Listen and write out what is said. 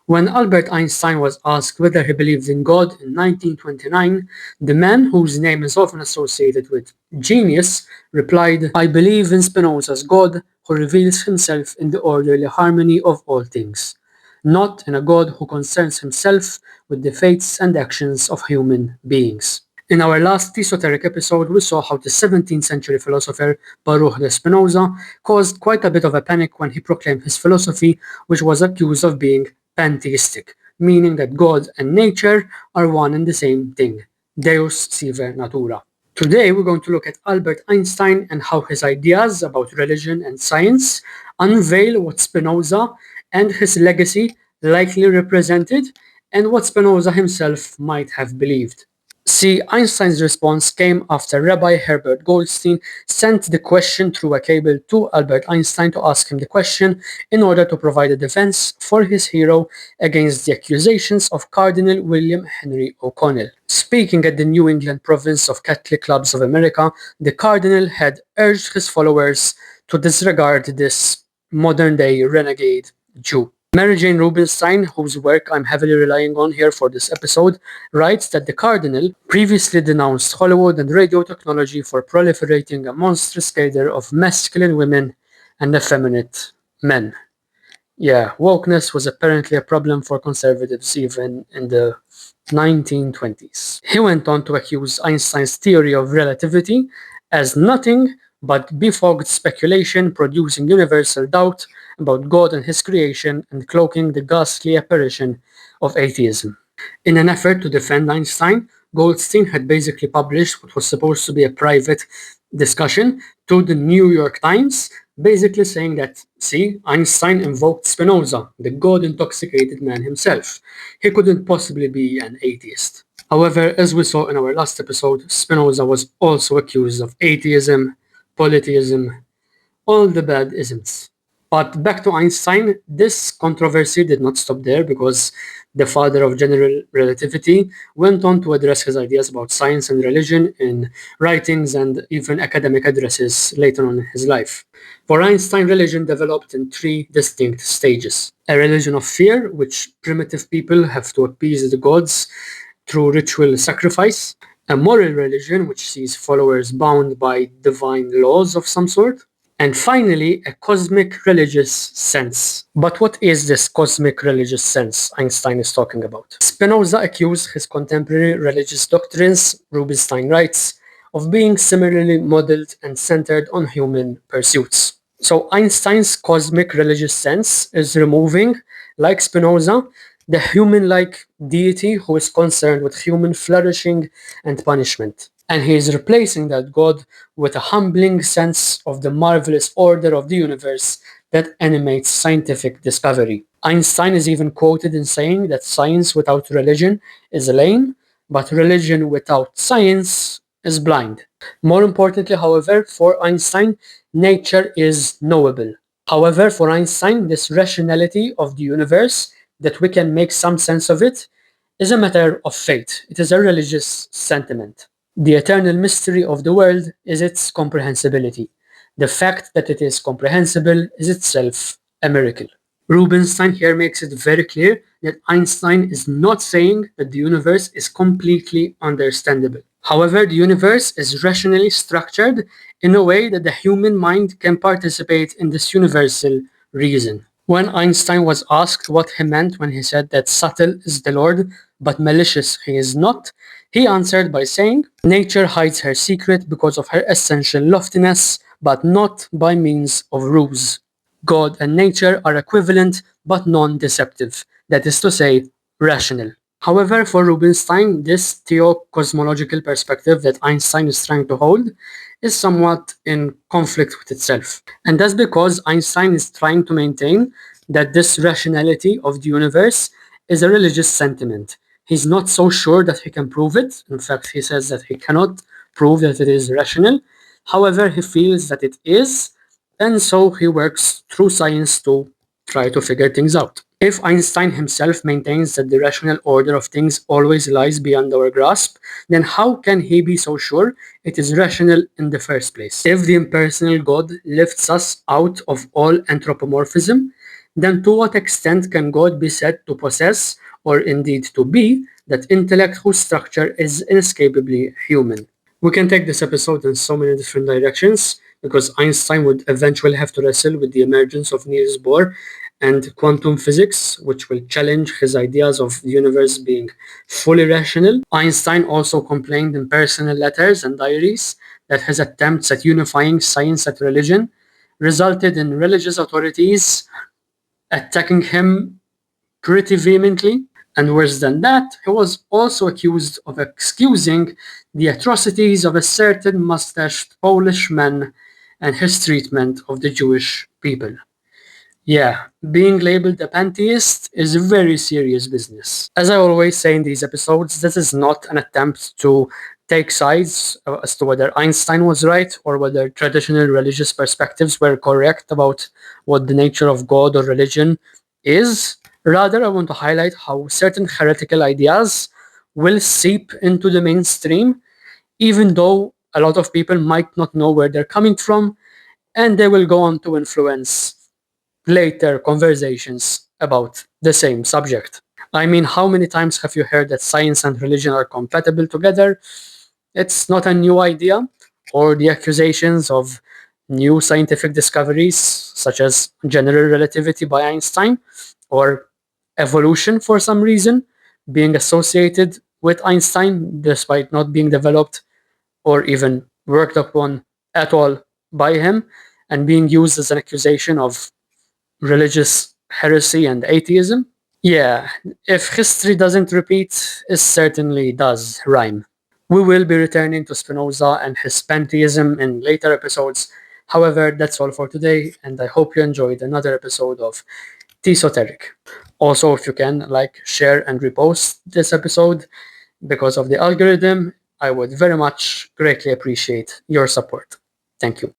When Albert Einstein was asked whether he believed in God in 1929, the man whose name is often associated with genius replied, "I believe in Spinoza's God who reveals himself in the orderly harmony of all things, not in a God who concerns himself with the fates and actions of human beings." In our last TeaSoteric episode, we saw how the 17th century philosopher Baruch de Spinoza caused quite a bit of a panic when he proclaimed his philosophy, which was accused of being pantheistic, meaning that God and nature are one and the same thing, Deus sive natura. Today, we're going to look at Albert Einstein and how his ideas about religion and science unveil what Spinoza and his legacy likely represented and what Spinoza himself might have believed. See, Einstein's response came after Rabbi Herbert Goldstein sent the question through a cable to Albert Einstein to ask him the question in order to provide a defense for his hero against the accusations of Cardinal William Henry O'Connell. Speaking at the New England province of Catholic Clubs of America, the Cardinal had urged his followers to disregard this modern-day renegade Jew. Mary Jane Rubenstein, whose work I'm heavily relying on here for this episode, writes that the Cardinal previously denounced Hollywood and radio technology for proliferating a monstrous cadre of masculine women and effeminate men. Yeah, wokeness was apparently a problem for conservatives even in the 1920s. He went on to accuse Einstein's theory of relativity as nothing but befogged speculation producing universal doubt about God and his creation and cloaking the ghastly apparition of atheism. In an effort to defend Einstein, Goldstein had basically published what was supposed to be a private discussion to the New York Times, basically saying that, see, Einstein invoked Spinoza, the God-intoxicated man himself. He couldn't possibly be an atheist. However, as we saw in our last episode, Spinoza was also accused of atheism, polytheism, all the bad isms. But back to Einstein, this controversy did not stop there because the father of general relativity went on to address his ideas about science and religion in writings and even academic addresses later on in his life. For Einstein, religion developed in three distinct stages. A religion of fear, which primitive people have to appease the gods through ritual sacrifice. A moral religion, which sees followers bound by divine laws of some sort. And finally, a cosmic religious sense. But what is this cosmic religious sense Einstein is talking about? Spinoza accused his contemporary religious doctrines, Rubenstein writes, of being similarly modeled and centered on human pursuits. So Einstein's cosmic religious sense is removing, like Spinoza, the human-like deity who is concerned with human flourishing and punishment. And he is replacing that God with a humbling sense of the marvelous order of the universe that animates scientific discovery. Einstein is even quoted in saying that science without religion is lame, but religion without science is blind. More importantly, however, for Einstein, nature is knowable. However, for Einstein, this rationality of the universe, that we can make some sense of it, is a matter of faith. It is a religious sentiment. The eternal mystery of the world is its comprehensibility. The fact that it is comprehensible is itself a miracle. Rubenstein here makes it very clear that Einstein is not saying that the universe is completely understandable. However, the universe is rationally structured in a way that the human mind can participate in this universal reason. When Einstein was asked what he meant when he said that subtle is the Lord, but malicious he is not, he answered by saying, "Nature hides her secret because of her essential loftiness, but not by means of ruse. God and nature are equivalent but non-deceptive, that is to say, rational." However, for Rubenstein, this theo-cosmological perspective that Einstein is trying to hold is somewhat in conflict with itself. And that's because Einstein is trying to maintain that this rationality of the universe is a religious sentiment. He's not so sure that he can prove it. In fact, he says that he cannot prove that it is rational. However, he feels that it is, and so he works through science to try to figure things out. If Einstein himself maintains that the rational order of things always lies beyond our grasp, then how can he be so sure it is rational in the first place? If the impersonal God lifts us out of all anthropomorphism, then to what extent can God be said to possess, or indeed to be, that intellect whose structure is inescapably human? We can take this episode in so many different directions because Einstein would eventually have to wrestle with the emergence of Niels Bohr and quantum physics, which will challenge his ideas of the universe being fully rational. Einstein also complained in personal letters and diaries that his attempts at unifying science and religion resulted in religious authorities attacking him pretty vehemently. And worse than that, he was also accused of excusing the atrocities of a certain mustached Polish man and his treatment of the Jewish people. Yeah, being labeled a pantheist is very serious business. As I always say in these episodes, this is not an attempt to take sides as to whether Einstein was right or whether traditional religious perspectives were correct about what the nature of God or religion is. Rather, I want to highlight how certain heretical ideas will seep into the mainstream, even though a lot of people might not know where they're coming from, and they will go on to influence later conversations about the same subject. I mean, how many times have you heard that science and religion are compatible together? It's not a new idea, or the accusations of new scientific discoveries, such as general relativity by Einstein, or evolution for some reason, being associated with Einstein despite not being developed or even worked upon at all by him, and being used as an accusation of religious heresy and atheism. Yeah, if history doesn't repeat, it certainly does rhyme. We will be returning to Spinoza and his pantheism in later episodes. However, that's all for today, and I hope you enjoyed another episode of TeaSoteric. Also, if you can like, share, and repost this episode because of the algorithm, I would very much greatly appreciate your support. Thank you.